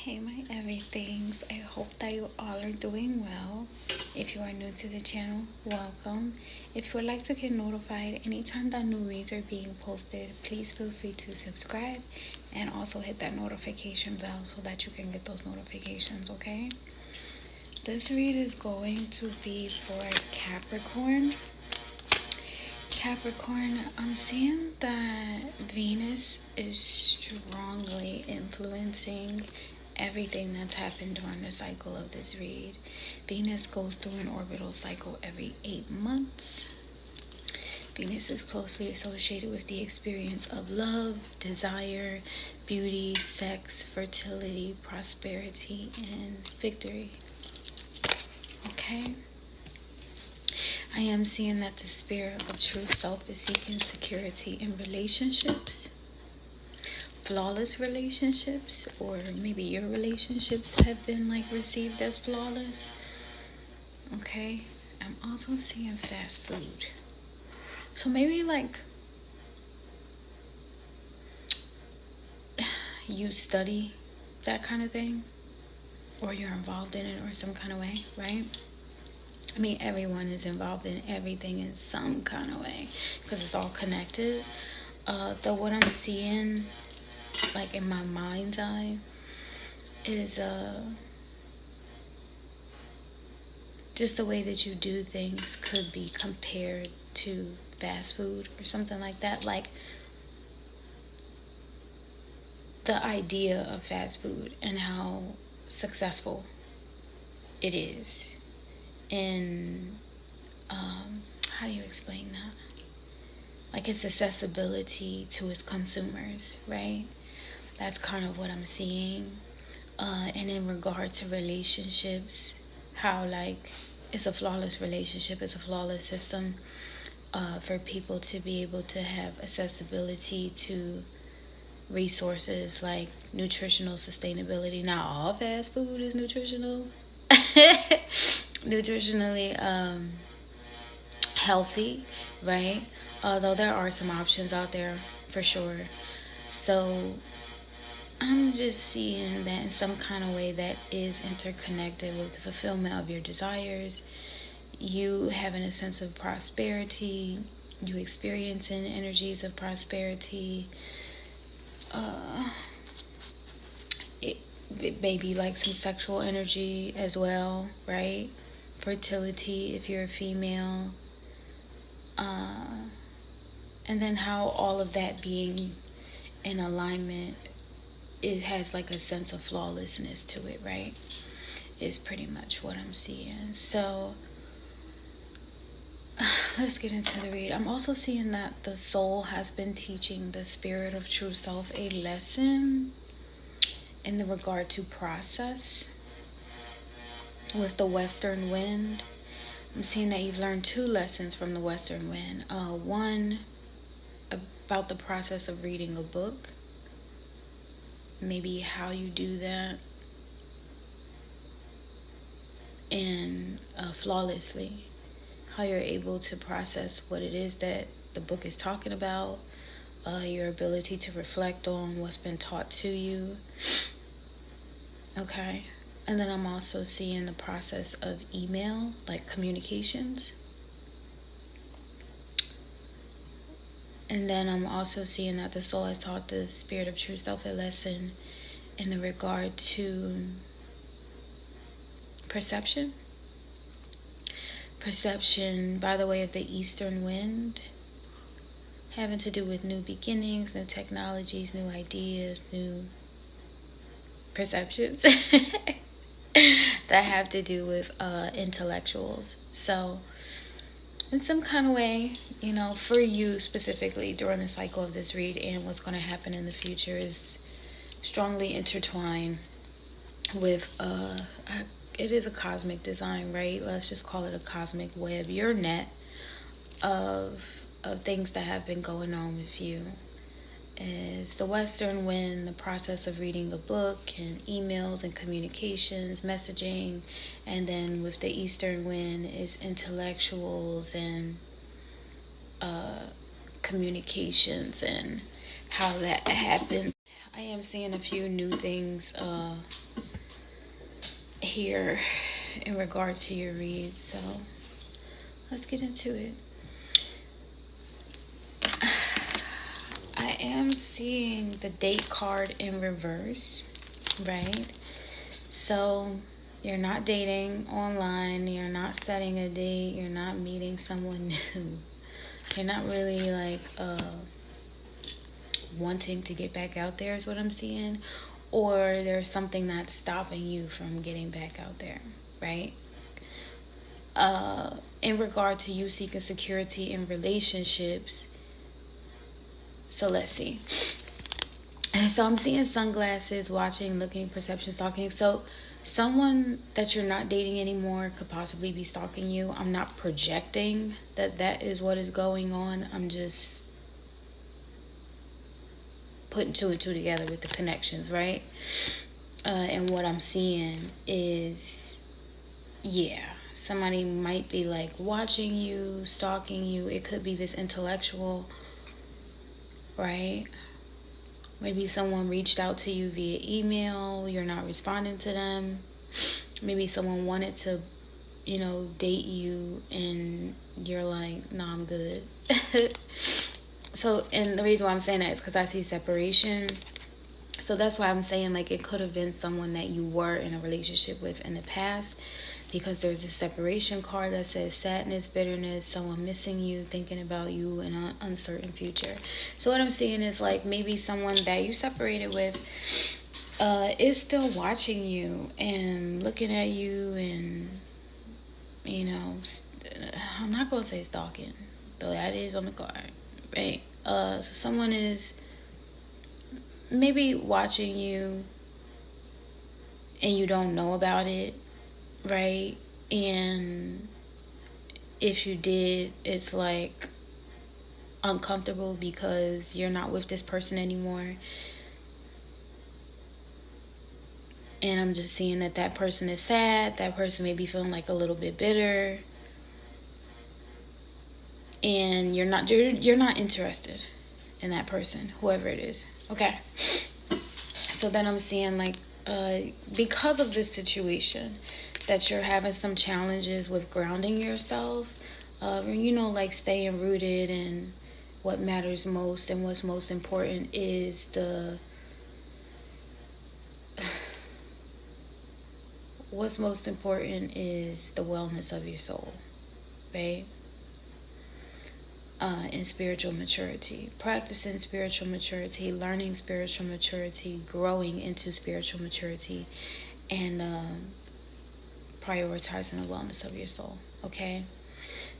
Hey my everythings, I hope that you all are doing well. If you are new to the channel, welcome. If you would like to get notified anytime that new reads are being posted, please feel free to subscribe and also hit that notification bell so that you can get those notifications, okay? This read is going to be for Capricorn. Capricorn, I'm seeing that Venus is strongly influencing everything that's happened during the cycle of this read. Venus goes through an orbital cycle every 8 months. Venus is closely associated with the experience of love, desire, beauty, sex, fertility, prosperity, and victory. Okay? I am seeing that the spirit of true self is seeking security in relationships, flawless relationships, or maybe your relationships have been received as flawless. Okay, I'm also seeing fast food. So maybe you study that kind of thing, or you're involved in it or some kind of way, right? I mean, everyone is involved in everything in some kind of way because it's all connected. Though what I'm seeing, in my mind's eye, is just the way that you do things could be compared to fast food or something like that. Like the idea of fast food and how successful it is. And how do you explain that? Its accessibility to its consumers, right? That's kind of what I'm seeing. And in regard to relationships, how it's a flawless relationship, it's a flawless system for people to be able to have accessibility to resources like nutritional sustainability. Not all fast food is nutritional. Nutritionally healthy, right? Although there are some options out there for sure. So I'm just seeing that in some kind of way that is interconnected with the fulfillment of your desires, you having a sense of prosperity, you experiencing energies of prosperity, it maybe some sexual energy as well, right? Fertility if you're a female, and then how all of that being in alignment, it has a sense of flawlessness to it, right? Is pretty much what I'm seeing. So let's get into the read. I'm also seeing that the soul has been teaching the spirit of true self a lesson in the regard to process. With the western wind, I'm seeing that you've learned 2 lessons from the western wind. One about the process of reading a book, maybe how you do that, and flawlessly, how you're able to process what it is that the book is talking about, your ability to reflect on what's been taught to you. Okay. And then I'm also seeing the process of email, communications. And then I'm also seeing that the soul has taught the spirit of true self a lesson in the regard to perception. Perception by the way of the eastern wind, having to do with new beginnings, new technologies, new ideas, new perceptions. That have to do with intellectuals. So in some kind of way, for you specifically during the cycle of this read and what's going to happen in the future is strongly intertwined with it is a cosmic design, right? Let's just call it a cosmic web, your net of things that have been going on with you. Is the western wind, the process of reading a book and emails and communications, messaging, and then with the eastern wind is intellectuals and communications and how that happens I am seeing a few new things here in regard to your read, so let's get into it. I am seeing the date card in reverse, right? So you're not dating online, you're not setting a date, you're not meeting someone new. You're not really like wanting to get back out there is what I'm seeing, or there's something that's stopping you from getting back out there, right? In regard to you seeking security in relationships, so let's see. So I'm seeing sunglasses, watching, looking, perception, stalking. So someone that you're not dating anymore could possibly be stalking you. I'm not projecting that is what is going on. I'm just putting two and two together with the connections, right? And what I'm seeing is, yeah, somebody might be like watching you, stalking you. It could be this intellectual, right? Maybe someone reached out to you via email, you're not responding to them. Maybe someone wanted to, date you and you're like, nah, I'm good. So, and the reason why I'm saying that is because I see separation. So that's why I'm saying like it could have been someone that you were in a relationship with in the past, because there's this separation card that says sadness, bitterness, someone missing you, thinking about you in an uncertain future. So what I'm seeing is like maybe someone that you separated with is still watching you and looking at you and, I'm not going to say stalking, though that is on the card, right? So someone is maybe watching you and you don't know about it, right? And if you did, it's like uncomfortable because you're not with this person anymore. And I'm just seeing that person is sad. That person may be feeling like a little bit bitter. And you're not interested in that person, whoever it is. Okay. So then I'm seeing like because of this situation that you're having some challenges with grounding yourself, like staying rooted in what matters most, and what's most important is the wellness of your soul, right? And spiritual maturity, practicing spiritual maturity, learning spiritual maturity, growing into spiritual maturity, and prioritizing the wellness of your soul. Okay,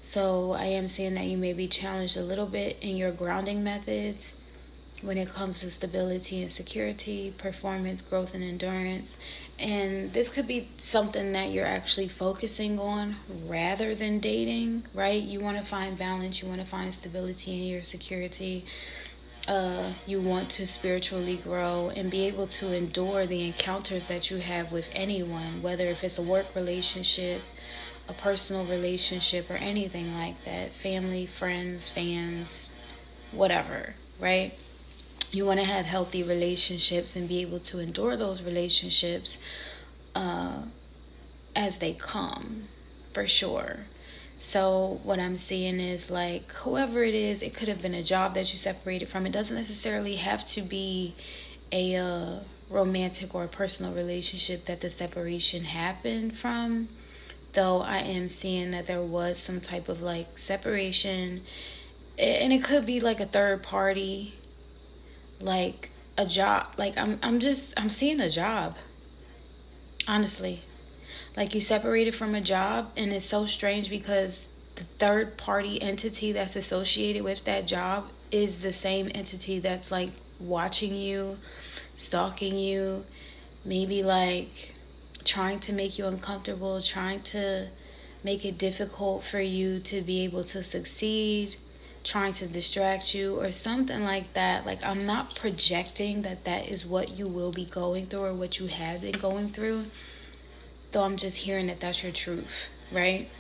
so I am seeing that you may be challenged a little bit in your grounding methods when it comes to stability and security, performance, growth, and endurance. And this could be something that you're actually focusing on rather than dating, right? You want to find balance. You want to find stability in your security. You want to spiritually grow and be able to endure the encounters that you have with anyone, whether if it's a work relationship, a personal relationship, or anything like that, family, friends, fans, whatever, right? You want to have healthy relationships and be able to endure those relationships as they come, for sure. So what I'm seeing is like whoever it is, it could have been a job that you separated from. It doesn't necessarily have to be a romantic or a personal relationship that the separation happened from. Though I am seeing that there was some type of like separation, and it could be like a third party, like a job. Like I'm seeing a job, honestly. Like you separated from a job, and it's so strange because the third party entity that's associated with that job is the same entity that's like watching you, stalking you, maybe like trying to make you uncomfortable, trying to make it difficult for you to be able to succeed, trying to distract you or something like that. Like I'm not projecting that is what you will be going through or what you have been going through, though I'm just hearing that that's your truth, right?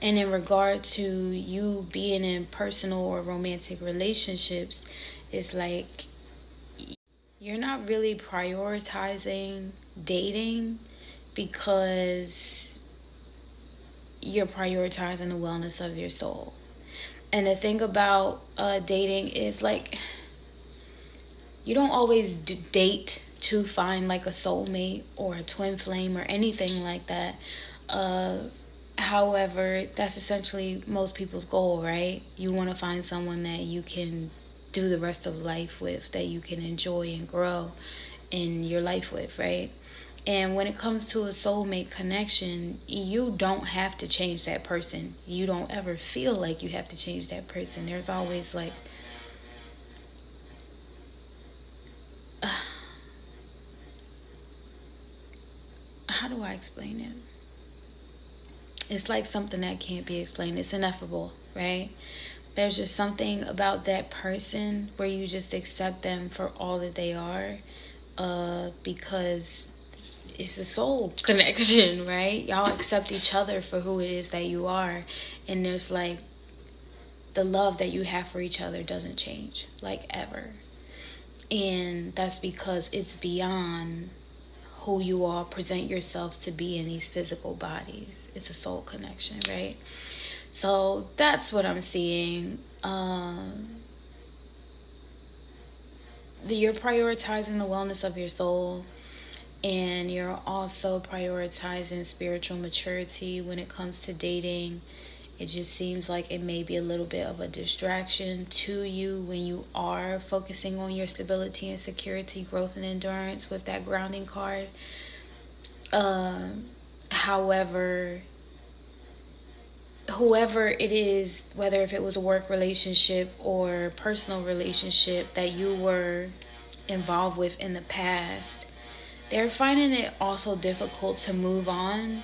And in regard to you being in personal or romantic relationships, it's like you're not really prioritizing dating because you're prioritizing the wellness of your soul. And the thing about dating is, like, you don't always date to find like a soulmate or a twin flame or anything like that. However, that's essentially most people's goal, right? You want to find someone that you can do the rest of life with, that you can enjoy and grow in your life with, right? And when it comes to a soulmate connection, you don't have to change that person. You don't ever feel like you have to change that person. There's always like how do I explain it? It's like something that can't be explained. It's ineffable, right? There's just something about that person where you just accept them for all that they are, because it's a soul connection, right? Y'all accept each other for who it is that you are, and there's like the love that you have for each other doesn't change, like, ever. And that's because it's beyond who you all present yourselves to be in these physical bodies. It's a soul connection, right? So that's what I'm seeing. You're prioritizing the wellness of your soul, and you're also prioritizing spiritual maturity when it comes to dating. It just seems like it may be a little bit of a distraction to you when you are focusing on your stability and security, growth and endurance with that grounding card. However, whoever it is, whether if it was a work relationship or personal relationship that you were involved with in the past, they're finding it also difficult to move on,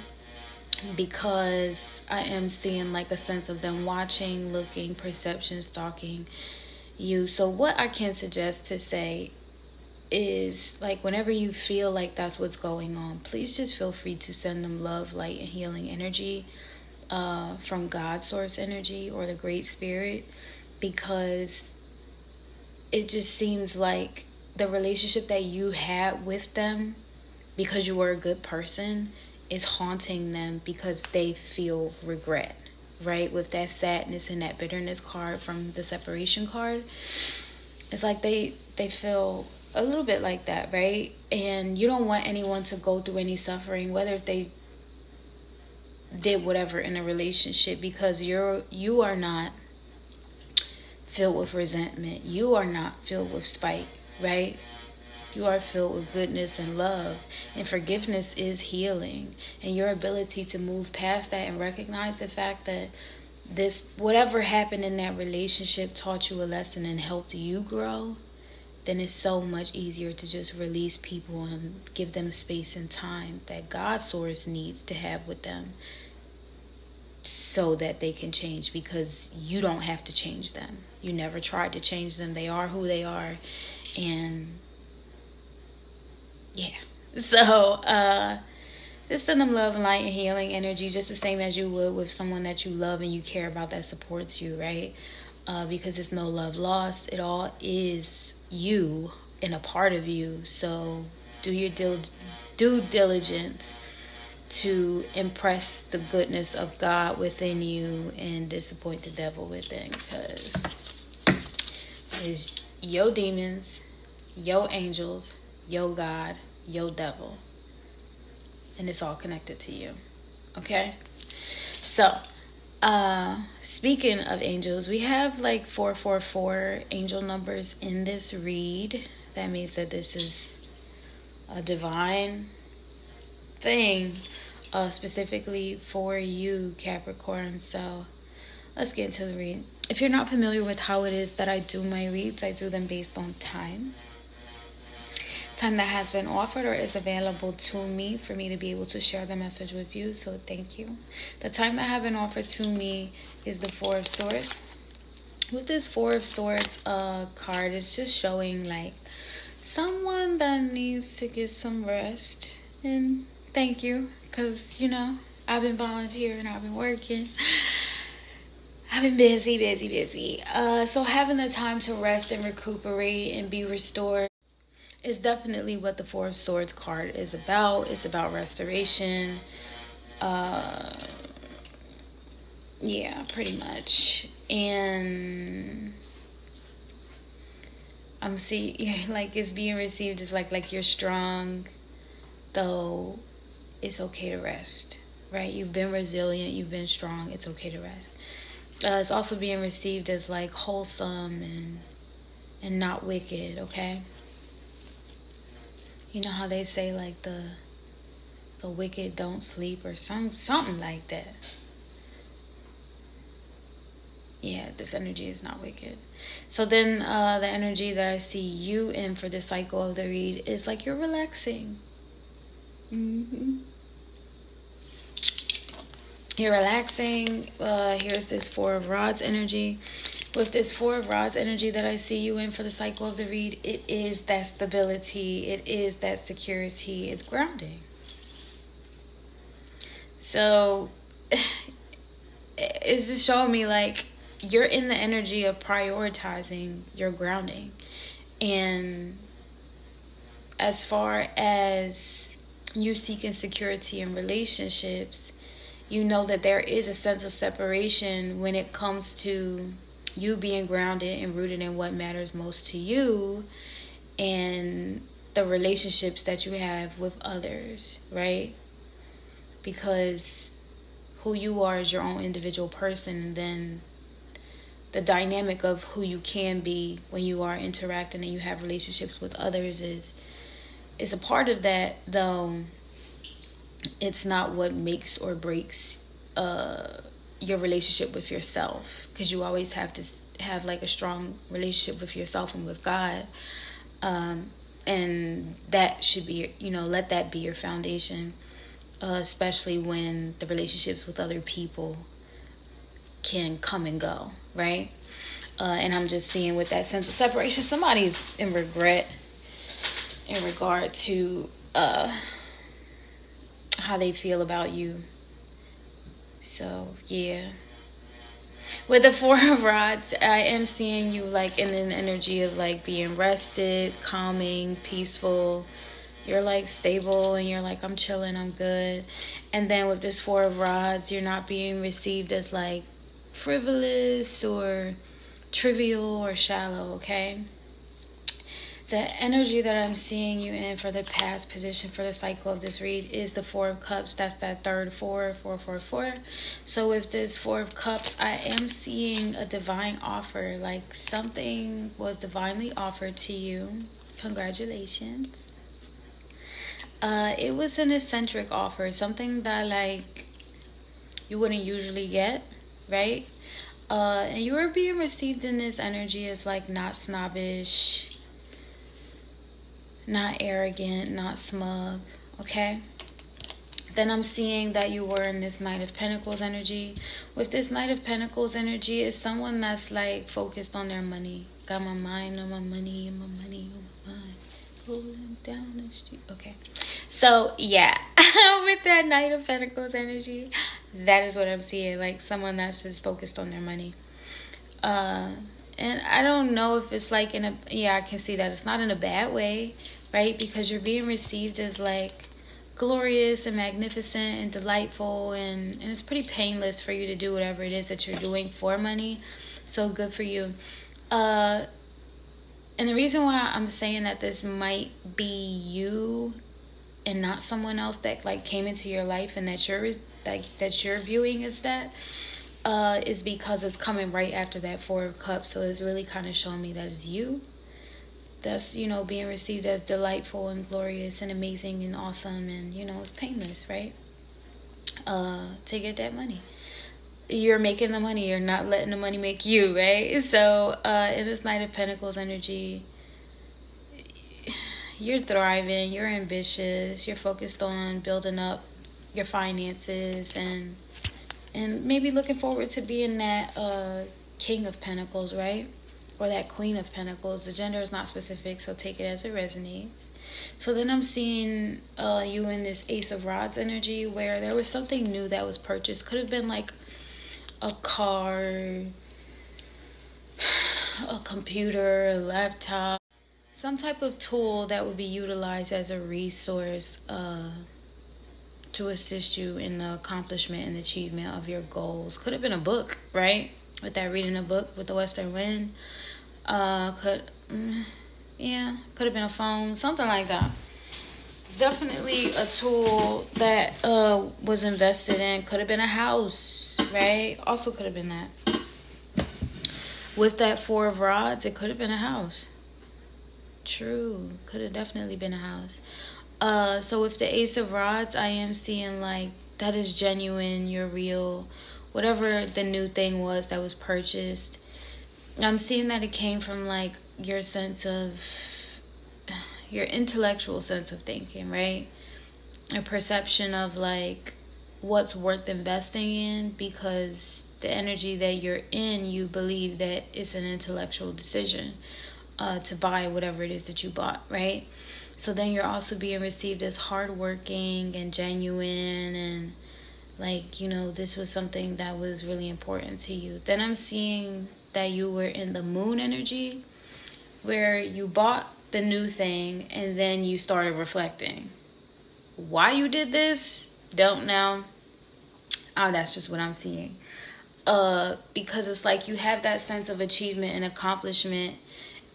because I am seeing like a sense of them watching, looking, perception, stalking you. So what I can suggest to say is, like, whenever you feel like that's what's going on, please just feel free to send them love, light, and healing energy from God source energy or the Great Spirit, because it just seems like the relationship that you had with them, because you were a good person, is haunting them because they feel regret, right? With that sadness and that bitterness card from the separation card, it's like they feel a little bit like that, right? And you don't want anyone to go through any suffering, whether they did whatever in a relationship, because you are not filled with resentment. You are not filled with spite, right? You are filled with goodness and love, and forgiveness is healing. And your ability to move past that and recognize the fact that this, whatever happened in that relationship, taught you a lesson and helped you grow, then it's so much easier to just release people and give them space and time that God's source needs to have with them, so that they can change, because you don't have to change them. You never tried to change them. They are who they are. And yeah, so just send them love and light and healing energy, just the same as you would with someone that you love and you care about, that supports you, right? Because it's no love lost. It all is you and a part of you. So do your due diligence to impress the goodness of God within you and disappoint the devil within, because it's your demons, your angels, your God, your devil, and it's all connected to you. Okay? So speaking of angels, we have like 444 angel numbers in this read. That means that this is a divine thing, specifically for you, Capricorn. So let's get into the read. If you're not familiar with how it is that I do my reads, I do them based on time that has been offered or is available to me for me to be able to share the message with you. So thank you. The time that have been offered to me is the 4 of Swords. With this 4 of Swords card, it's just showing like someone that needs to get some rest. And thank you, because, you know, I've been volunteering, I've been working, I've been busy. So having the time to rest and recuperate and be restored It's definitely what the Four of Swords card is about. It's about restoration. Yeah, pretty much. And I'm seeing like it's being received as like you're strong, though it's okay to rest, right? You've been resilient, you've been strong, it's okay to rest. It's also being received as like wholesome and not wicked, okay? You know how they say like the wicked don't sleep or something like that. Yeah, this energy is not wicked. So then the energy that I see you in for this cycle of the read is like you're relaxing. You're relaxing. Here's this Four of Rods energy. With this Four of Rods energy that I see you in for the cycle of the read, it is that stability. It is that security. It's grounding. So it's just showing me like you're in the energy of prioritizing your grounding. And as far as you seeking security in relationships, you know that there is a sense of separation when it comes to you being grounded and rooted in what matters most to you and the relationships that you have with others, right? Because who you are is your own individual person, and then the dynamic of who you can be when you are interacting and you have relationships with others is a part of that, though it's not what makes or breaks your relationship with yourself, because you always have to have like a strong relationship with yourself and with God, and that should be, let that be your foundation, especially when the relationships with other people can come and go, right? And I'm just seeing with that sense of separation, somebody's in regret in regard to how they feel about you. So yeah, with the Four of Rods, I am seeing you like in an energy of like being rested, calming, peaceful. You're like stable and you're like, I'm chilling, I'm good. And then with this Four of Rods, you're not being received as like frivolous or trivial or shallow, okay? The energy that I'm seeing you in for the past position for the cycle of this read is the Four of Cups. That's that third 4. So with this Four of Cups, I am seeing a divine offer, like something was divinely offered to you. Congratulations. It was an eccentric offer, something that like you wouldn't usually get, right? And you were being received in this energy as like not snobbish, not arrogant, not smug, okay? Then I'm seeing that you were in this Knight of Pentacles energy. With this Knight of Pentacles energy, is someone that's like focused on their money. Got my mind on my money and my money on my mind. Rolling down the street. Okay. So yeah, with that Knight of Pentacles energy, that is what I'm seeing. Like someone that's just focused on their money. And I don't know if it's like I can see that it's not in a bad way, right? Because you're being received as like glorious and magnificent and delightful, and it's pretty painless for you to do whatever it is that you're doing for money. So good for you. And the reason why I'm saying that this might be you and not someone else that like came into your life and that you're viewing as that, is because it's coming right after that Four of Cups. So it's really kind of showing me that it's you that's, being received as delightful and glorious and amazing and awesome, and, it's painless, right? To get that money. You're making the money. You're not letting the money make you, right? So in this Knight of Pentacles energy, you're thriving, you're ambitious, you're focused on building up your finances, and maybe looking forward to being that King of Pentacles, right? Or that Queen of Pentacles. The gender is not specific, so take it as it resonates. So then I'm seeing you in this Ace of Rods energy, where there was something new that was purchased. Could have been like a car, a computer, a laptop, some type of tool that would be utilized as a resource to assist you in the accomplishment and achievement of your goals. Could have been a book, right? With that, reading a book with the Western Wind. Could have been a phone, something like that. It's definitely a tool that was invested in. Could have been a house, right? Also could have been that. With that Four of Rods, it could have been a house. True. Could have definitely been a house. So with the Ace of Rods, I am seeing like that is genuine, you're real. Whatever the new thing was that was purchased, I'm seeing that it came from like your sense of, your intellectual sense of thinking, right? A perception of like what's worth investing in, because the energy that you're in, you believe that it's an intellectual decision to buy whatever it is that you bought, right? So then you're also being received as hardworking and genuine, and like, you know, this was something that was really important to you. Then I'm seeing that you were in the moon energy, where you bought the new thing and then you started reflecting. Why you did this, don't know. That's just what I'm seeing. Because it's like you have that sense of achievement and accomplishment.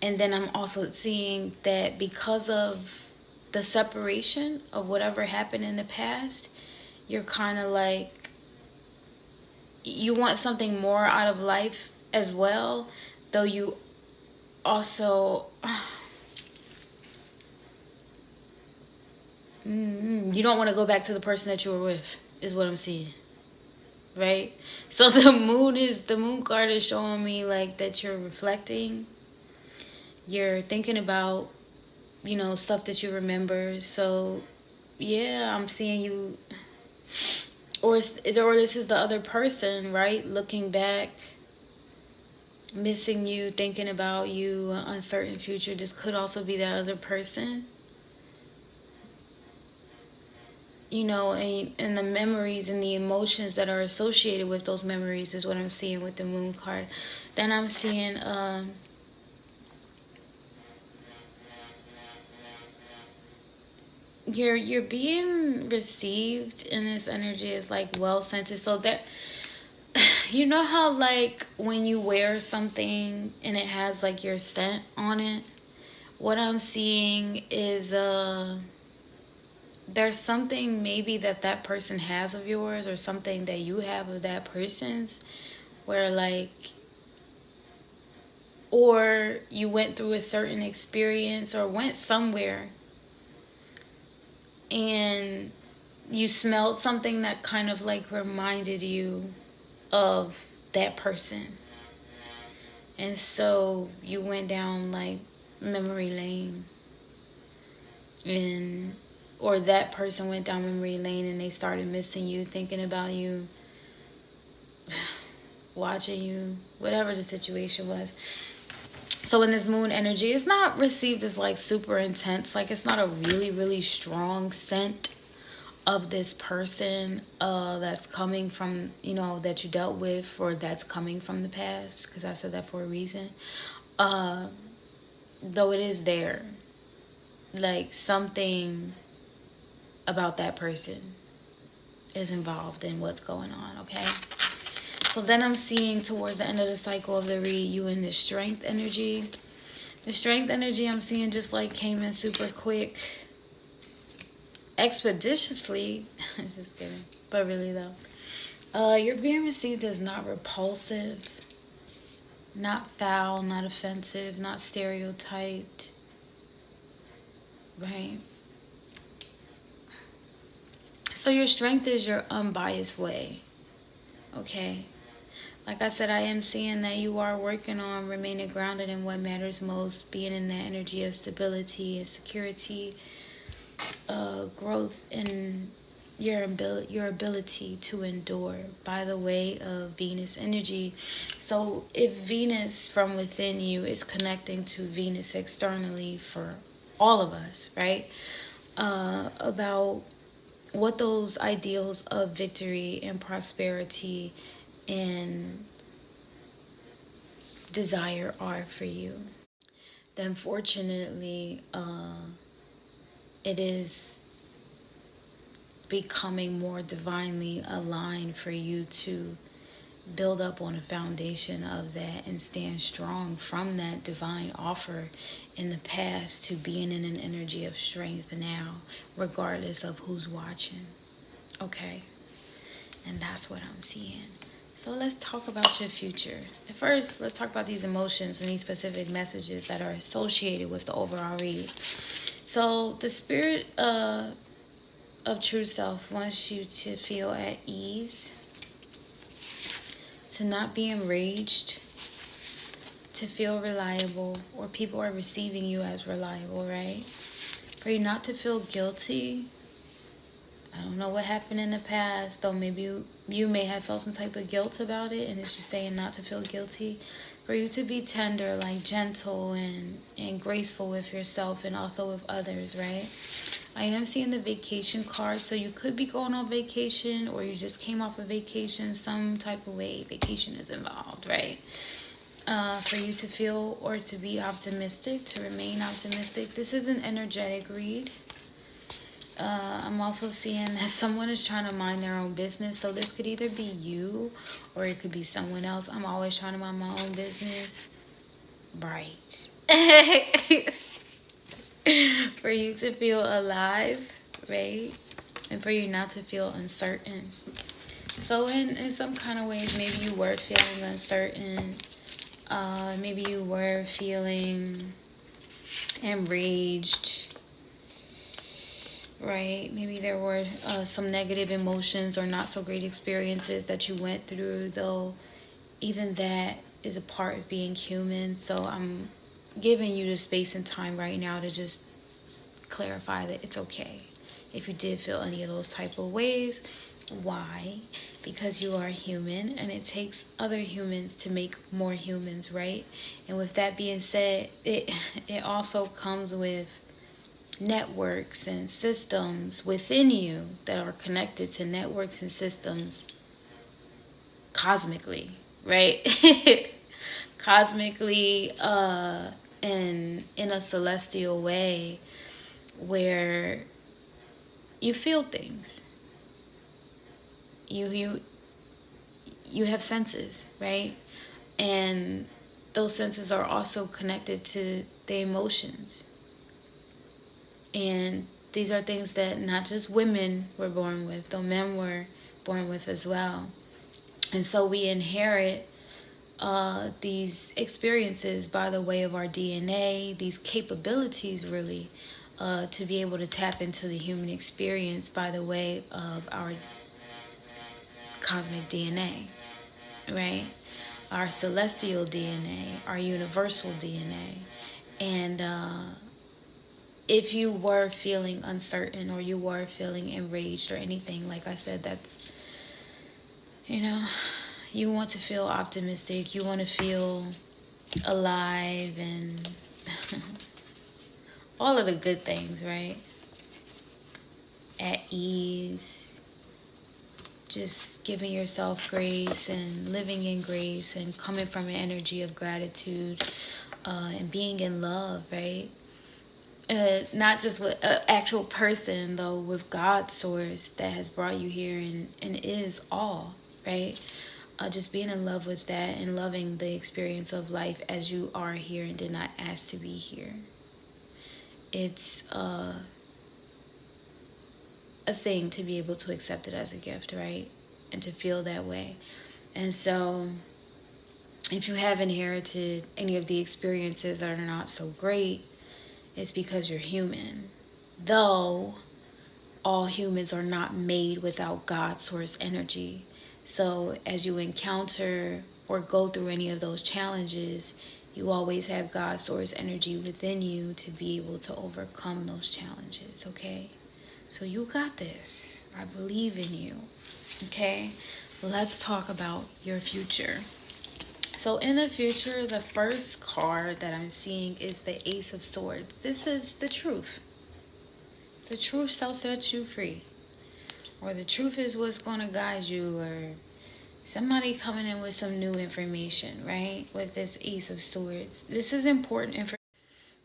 And then I'm also seeing that because of the separation of whatever happened in the past, you're kind of like, you want something more out of life as well, though you also, you don't want to go back to the person that you were with, is what I'm seeing. Right? So the moon card is showing me like that you're reflecting. You're thinking about, you know, stuff that you remember. So yeah, I'm seeing you, or this is the other person, right? Looking back, missing you, thinking about you, uncertain future. This could also be that other person. You know, and the memories and the emotions that are associated with those memories is what I'm seeing with the moon card. Then I'm seeing you're being received in this energy is like well scented. So that, you know how like when you wear something and it has like your scent on it, what I'm seeing is there's something maybe that person has of yours, or something that you have of that person's, where like, or you went through a certain experience or went somewhere and you smelled something that kind of like reminded you of that person. And so you went down like memory lane, and or that person went down memory lane and they started missing you, thinking about you, watching you, whatever the situation was. So in this moon energy, it's not received as like super intense. Like it's not a really, really strong scent of this person that's coming from, you know, that you dealt with, or that's coming from the past, because I said that for a reason. Though it is there, like something about that person is involved in what's going on, okay? So then I'm seeing towards the end of the cycle of the read, you in the strength energy. The strength energy I'm seeing just like came in super quick, expeditiously. Just kidding, but really though, you're being received as not repulsive, not foul, not offensive, not stereotyped, right? So your strength is your unbiased way, okay? Like I said, I am seeing that you are working on remaining grounded in what matters most, being in that energy of stability and security, growth in your ability to endure by the way of Venus energy. So if Venus from within you is connecting to Venus externally for all of us, right? About what those ideals of victory and prosperity and desire are for you. then fortunately, it is becoming more divinely aligned for you to build up on a foundation of that and stand strong from that divine offer in the past to being in an energy of strength now, regardless of who's watching. Okay? And that's what I'm seeing. So let's talk about your future. At first, let's talk about these emotions and these specific messages that are associated with the overall read. So the spirit of true self wants you to feel at ease, to not be enraged, to feel reliable, or people are receiving you as reliable, right? For you not to feel guilty. I don't know what happened in the past, though maybe you may have felt some type of guilt about it, and it's just saying not to feel guilty. For you to be tender, like gentle and graceful with yourself and also with others, right? I am seeing the vacation card, so you could be going on vacation, or you just came off a vacation, some type of way vacation is involved, right? For you to feel or to be optimistic, to remain optimistic. This is an energetic read. I'm also seeing that someone is trying to mind their own business. So this could either be you or it could be someone else. I'm always trying to mind my own business. Right. For you to feel alive, right? And for you not to feel uncertain. So in some kind of ways, maybe you were feeling uncertain. Maybe you were feeling enraged. Right? Maybe there were some negative emotions or not so great experiences that you went through, though even that is a part of being human. So I'm giving you the space and time right now to just clarify that it's okay if you did feel any of those type of ways. Why? Because you are human, and it takes other humans to make more humans, right? And with that being said, it also comes with networks and systems within you that are connected to networks and systems cosmically, right? Cosmically, and in a celestial way, where you feel things. You have senses, right? And those senses are also connected to the emotions. And these are things that not just women were born with, though men were born with as well. And so we inherit these experiences by the way of our DNA, these capabilities really, to be able to tap into the human experience by the way of our cosmic DNA, right? Our celestial DNA, our universal DNA. And if you were feeling uncertain or you were feeling enraged or anything, like I said, that's, you want to feel optimistic. You want to feel alive and all of the good things, right? At ease. Just giving yourself grace and living in grace and coming from an energy of gratitude and being in love, right? Not just with an actual person, though, with God's source that has brought you here and is all, right? Just being in love with that and loving the experience of life as you are here and did not ask to be here. It's a thing to be able to accept it as a gift, right? And to feel that way. And so if you have inherited any of the experiences that are not so great, it's because you're human. Though all humans are not made without God's source energy. So as you encounter or go through any of those challenges, you always have God's source energy within you to be able to overcome those challenges, okay? So you got this. I believe in you, okay? Let's talk about your future. So in the future, the first card that I'm seeing is the Ace of Swords. This is the truth. The truth shall set you free. Or the truth is what's going to guide you, or somebody coming in with some new information, right? With this Ace of Swords. This is important information.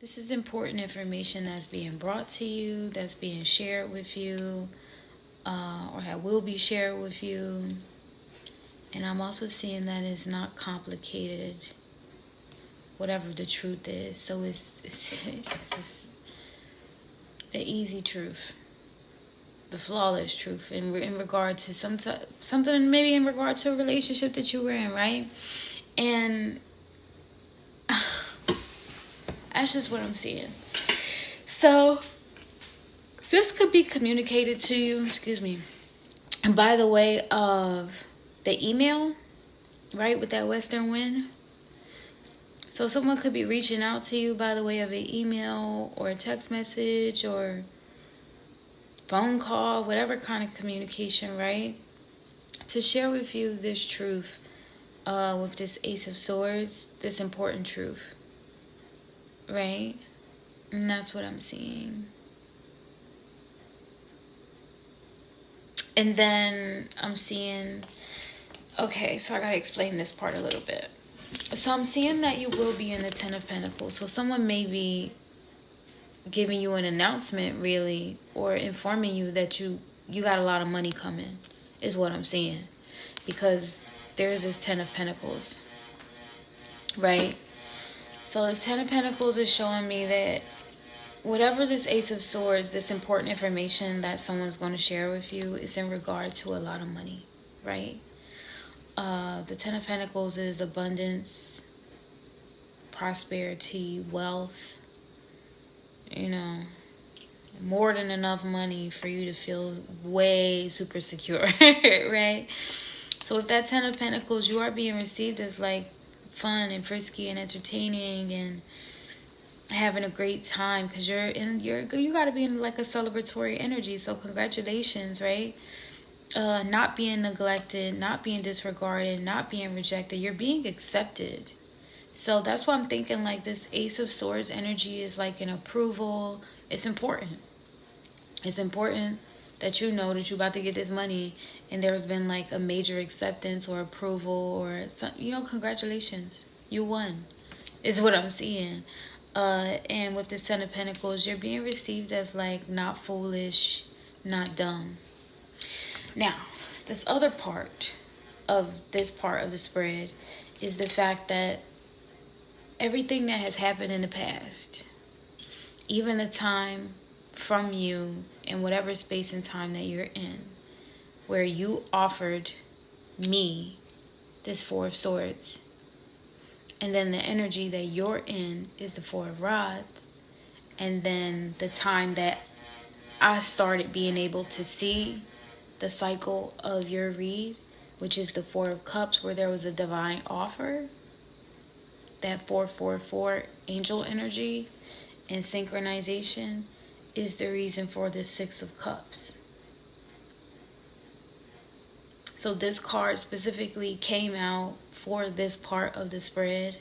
This is important information that's being brought to you, that's being shared with you, or that will be shared with you. And I'm also seeing that it's not complicated, whatever the truth is. So it's just an easy truth, the flawless truth in regard to something maybe in regard to a relationship that you were in, right? And that's just what I'm seeing. So this could be communicated to you, and by the way of the email, right, with that western wind. So someone could be reaching out to you by the way of an email or a text message or phone call, whatever kind of communication, right, to share with you this truth, with this Ace of Swords, this important truth, right? And that's what I'm seeing. And then I'm seeing, okay, so I gotta explain this part a little bit. So I'm seeing that you will be in the Ten of Pentacles. So someone may be giving you an announcement, really, or informing you that you got a lot of money coming, is what I'm seeing. Because there's this Ten of Pentacles, right? So this Ten of Pentacles is showing me that whatever this Ace of Swords, this important information that someone's going to share with you, is in regard to a lot of money, right? The Ten of Pentacles is abundance, prosperity, wealth, more than enough money for you to feel way super secure, right? So with that Ten of Pentacles, you are being received as like fun and frisky and entertaining and having a great time, because you got to be in like a celebratory energy. So congratulations, right? Not being neglected, not being disregarded, not being rejected. You're being accepted. So that's why I'm thinking like this Ace of Swords energy is like an approval. It's important. It's important that you know that you're about to get this money and there's been like a major acceptance or approval or, congratulations. You won, is what I'm seeing. And with this Ten of Pentacles, you're being received as like not foolish, not dumb. Now, this other part of the spread is the fact that everything that has happened in the past, even the time from you in whatever space and time that you're in, where you offered me this Four of Swords, and then the energy that you're in is the Four of Rods, and then the time that I started being able to see the cycle of your read, which is the Four of Cups, where there was a divine offer, that 444 angel energy and synchronization is the reason for the Six of Cups. So this card specifically came out for this part of the spread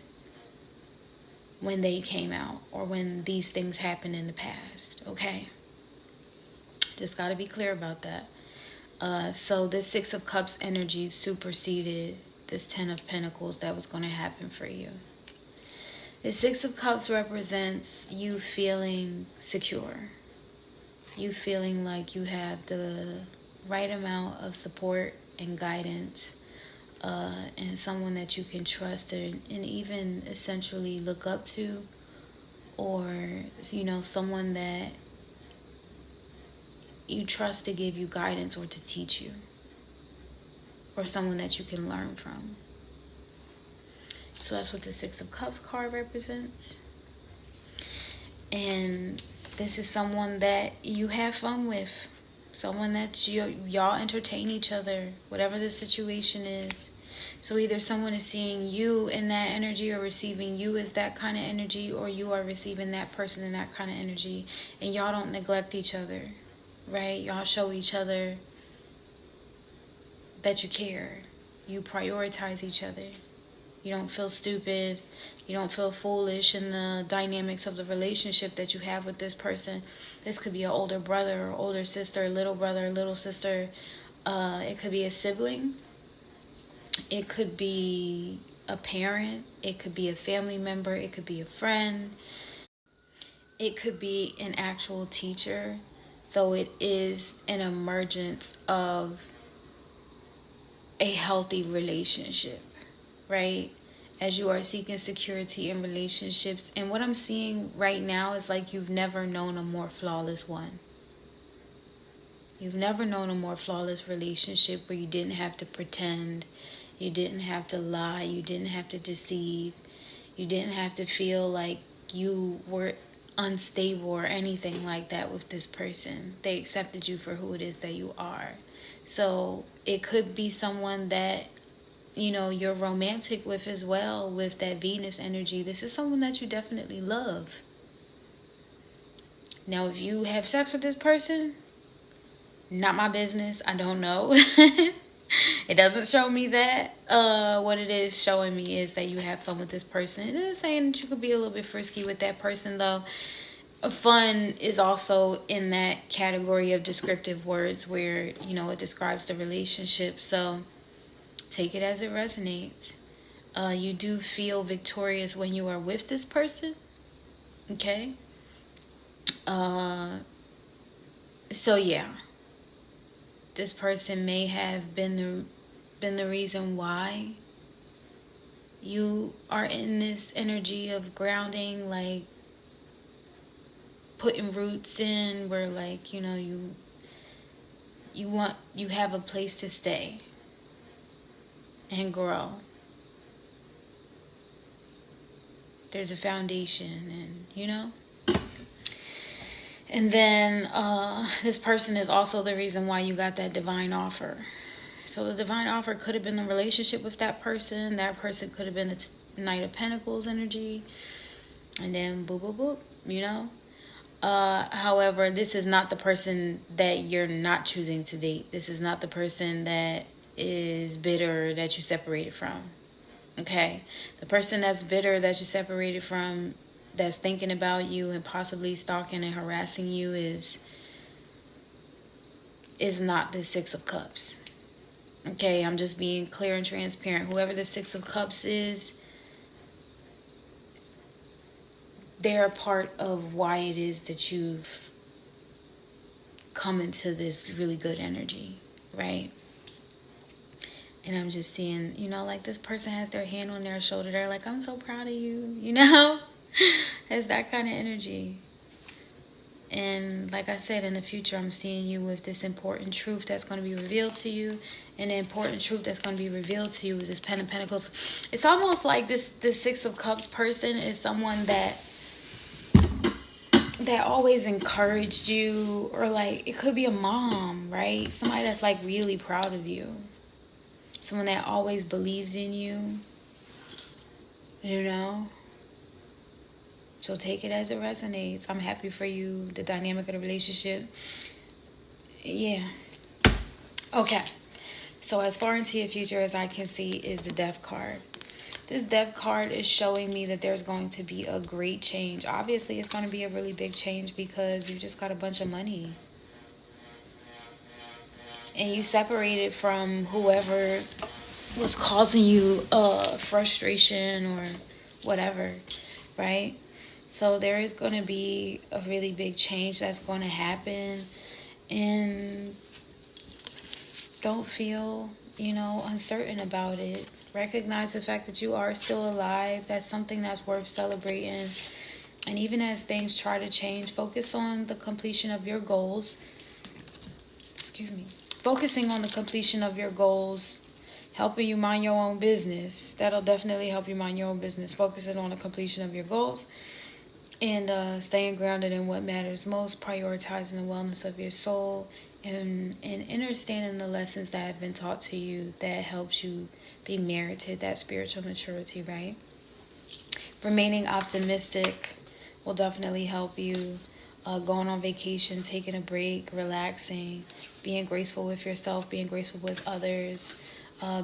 when they came out, or when these things happened in the past, okay? Just got to be clear about that. So this Six of Cups energy superseded this Ten of Pentacles that was going to happen for you. The Six of Cups represents you feeling secure. You feeling like you have the right amount of support and guidance, and someone that you can trust and even essentially look up to, or, someone that you trust to give you guidance or to teach you, or someone that you can learn from. So that's what the Six of Cups card represents. And this is someone that you have fun with, someone that y'all entertain each other, whatever the situation is. So either someone is seeing you in that energy or receiving you as that kind of energy, or you are receiving that person in that kind of energy, and y'all don't neglect each other, right? Y'all show each other that you care. You prioritize each other. You don't feel stupid. You don't feel foolish in the dynamics of the relationship that you have with this person. This could be an older brother or older sister, little brother, little sister. It could be a sibling. It could be a parent. It could be a family member. It could be a friend. it could be an actual teacher, though it is an emergence of a healthy relationship, right? As you are seeking security in relationships. And what I'm seeing right now is like you've never known a more flawless one. You've never known a more flawless relationship where you didn't have to pretend, you didn't have to lie, you didn't have to deceive, you didn't have to feel like you were unstable or anything like that with this person. They accepted you for who it is that you are. So it could be someone that, you know, you're romantic with as well, with that Venus energy. This is someone that you definitely love. Now, if you have sex with this person, not my business. I don't know. It doesn't show me that. What it is showing me is that you have fun with this person. It is saying that you could be a little bit frisky with that person, though. Fun is also in that category of descriptive words where, you know, it describes the relationship. So take it as it resonates. You do feel victorious when you are with this person. Okay? So yeah. This person may have been the reason why you are in this energy of grounding, like putting roots in, where like, you know, you have a place to stay and grow. There's a foundation, and you know. And then this person is also the reason why you got that divine offer. So the divine offer could have been the relationship with that person. That person could have been the Knight of Pentacles energy. And then boop, boop, boop, you know. However, this is not the person that you're not choosing to date. This is not the person that is bitter that you separated from. Okay? The person that's bitter that you separated from, that's thinking about you and possibly stalking and harassing you is not the Six of Cups. Okay, I'm just being clear and transparent. Whoever the Six of Cups is, they're a part of why it is that you've come into this really good energy, right? And I'm just seeing, you know, like this person has their hand on their shoulder. They're like, I'm so proud of you, you know? It's that kind of energy. And like I said, in the future, I'm seeing you with this important truth that's going to be revealed to you. And the important truth that's going to be revealed to you is this Ten of Pentacles. It's almost like this Six of Cups person is someone that always encouraged you, or like it could be a mom, right? Somebody that's like really proud of you. Someone that always believes in you, you know? So take it as it resonates. I'm happy for you. The dynamic of the relationship. Yeah. Okay. So as far into your future as I can see is the Death card. This Death card is showing me that there's going to be a great change. Obviously, it's going to be a really big change because you just got a bunch of money. And you separated from whoever was causing you frustration or whatever, right? So there is going to be a really big change that's going to happen. And don't feel, you know, uncertain about it. Recognize the fact that you are still alive. That's something that's worth celebrating. And even as things try to change, focus on the completion of your goals. Excuse me. Focusing on the completion of your goals, helping you mind your own business. That'll definitely help you mind your own business. Focusing on the completion of your goals. And staying grounded in what matters most, prioritizing the wellness of your soul, and understanding the lessons that have been taught to you that helps you be merited that spiritual maturity, right? Remaining optimistic will definitely help you. Going on vacation, taking a break, relaxing, being graceful with yourself, being graceful with others,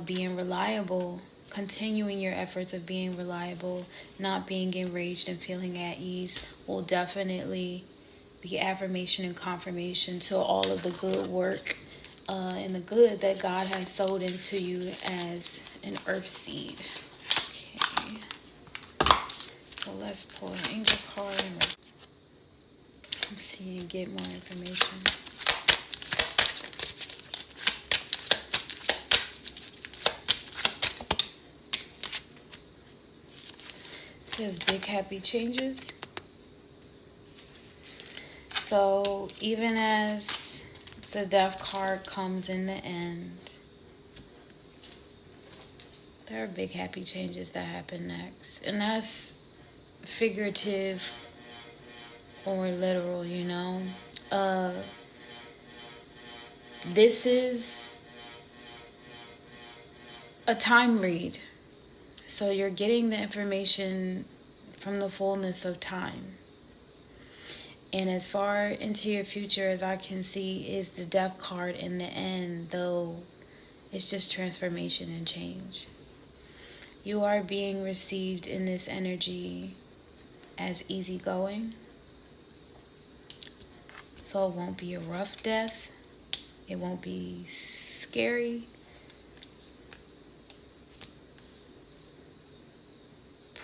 being reliable. Continuing your efforts of being reliable, not being enraged and feeling at ease will definitely be affirmation and confirmation to all of the good work and the good that God has sowed into you as an earth seed. Okay. So let's pull an angel card. Let's see and get more information. It says big happy changes. So even as the death card comes in the end, there are big happy changes that happen next. And that's figurative or literal, you know. This is a time read. So you're getting the information from the fullness of time. And as far into your future as I can see is the death card in the end, though it's just transformation and change. You are being received in this energy as easygoing. So it won't be a rough death. It won't be scary.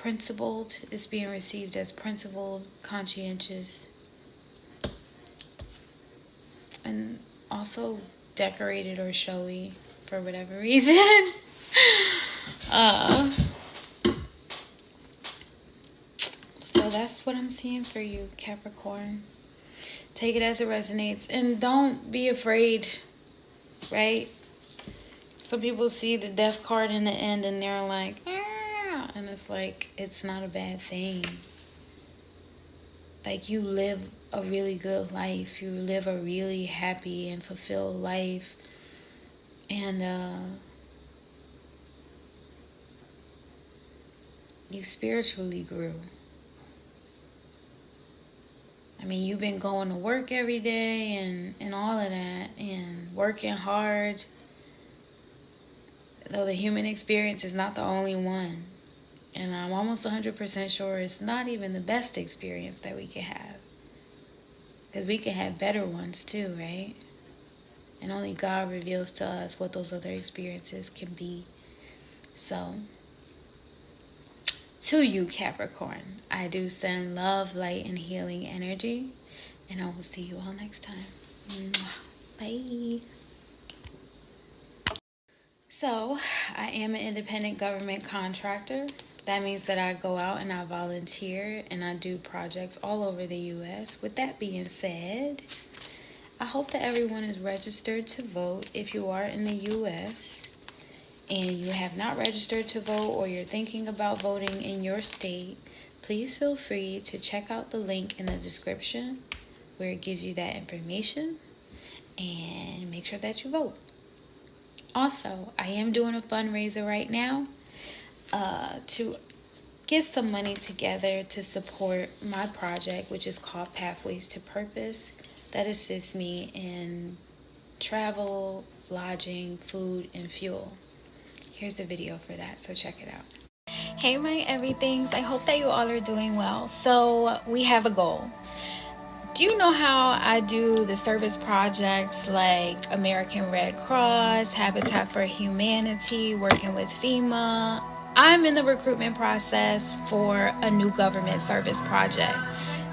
Principled is being received as principled, conscientious, and also decorated or showy for whatever reason. So that's what I'm seeing for you, Capricorn. Take it as it resonates, and don't be afraid, right? Some people see the death card in the end and they're like, and it's like, it's not a bad thing. Like, you live a really good life. You live a really happy and fulfilled life. And you spiritually grew. I mean, you've been going to work every day and all of that and working hard. Though the human experience is not the only one. And I'm almost 100% sure it's not even the best experience that we can have. Because we can have better ones too, right? And only God reveals to us what those other experiences can be. So, to you, Capricorn, I do send love, light, and healing energy. And I will see you all next time. Bye. So, I am an independent government contractor. That means that I go out and I volunteer and I do projects all over the U.S. With that being said, I hope that everyone is registered to vote if you are in the U.S. and you have not registered to vote or you're thinking about voting in your state. Please feel free to check out the link in the description where it gives you that information and make sure that you vote. Also, I am doing a fundraiser right now to get some money together to support my project, which is called Pathways to Purpose, that assists me in travel, lodging, food, and fuel. Here's the video for that, so check it out. Hey my everythings, I hope that you all are doing well. So we have a goal. Do you know how I do the service projects like American Red Cross, Habitat for Humanity, working with FEMA? I'm in the recruitment process for a new government service project.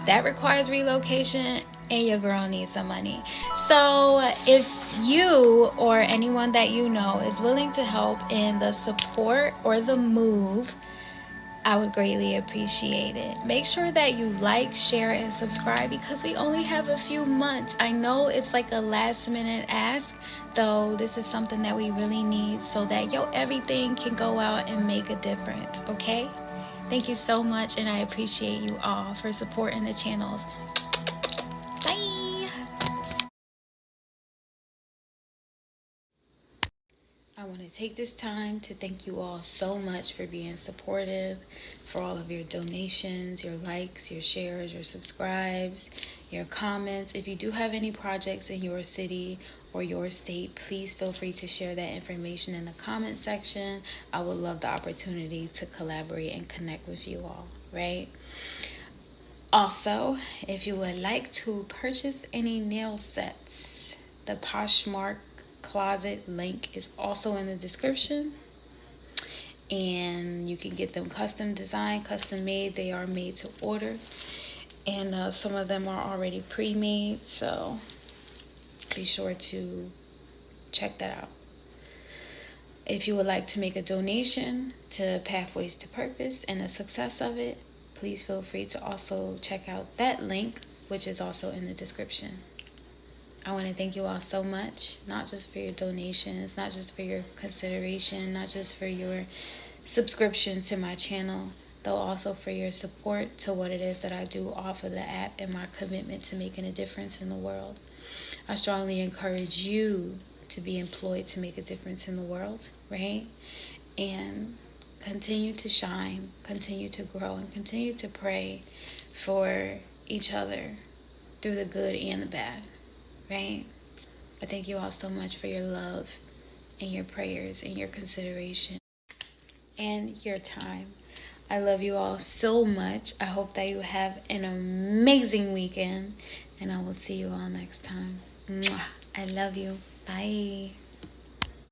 That requires relocation and your girl needs some money. So if you or anyone that you know is willing to help in the support or the move, I would greatly appreciate it. Make sure that you like, share, and subscribe because we only have a few months. I know it's like a last minute ask, though this is something that we really need so that everything can go out and make a difference, okay? Thank you so much, and I appreciate you all for supporting the channels. Bye! I want to take this time to thank you all so much for being supportive, for all of your donations, your likes, your shares, your subscribes, your comments. If you do have any projects in your city or your state, please feel free to share that information in the comment section. I would love the opportunity to collaborate and connect with you all, right? Also, if you would like to purchase any nail sets, the Poshmark closet link is also in the description, and you can get them custom designed, custom made. They are made to order, And some of them are already pre-made, so be sure to check that out. If you would like to make a donation to Pathways to Purpose and the success of it, please feel free to also check out that link, which is also in the description. I want to thank you all so much, not just for your donations, not just for your consideration, not just for your subscription to my channel, though also for your support to what it is that I do off of the app and my commitment to making a difference in the world. I strongly encourage you to be employed to make a difference in the world, right? And continue to shine, continue to grow, and continue to pray for each other through the good and the bad, right? I thank you all so much for your love and your prayers and your consideration and your time. I love you all so much. I hope that you have an amazing weekend, and I will see you all next time. Mwah. I love you. Bye.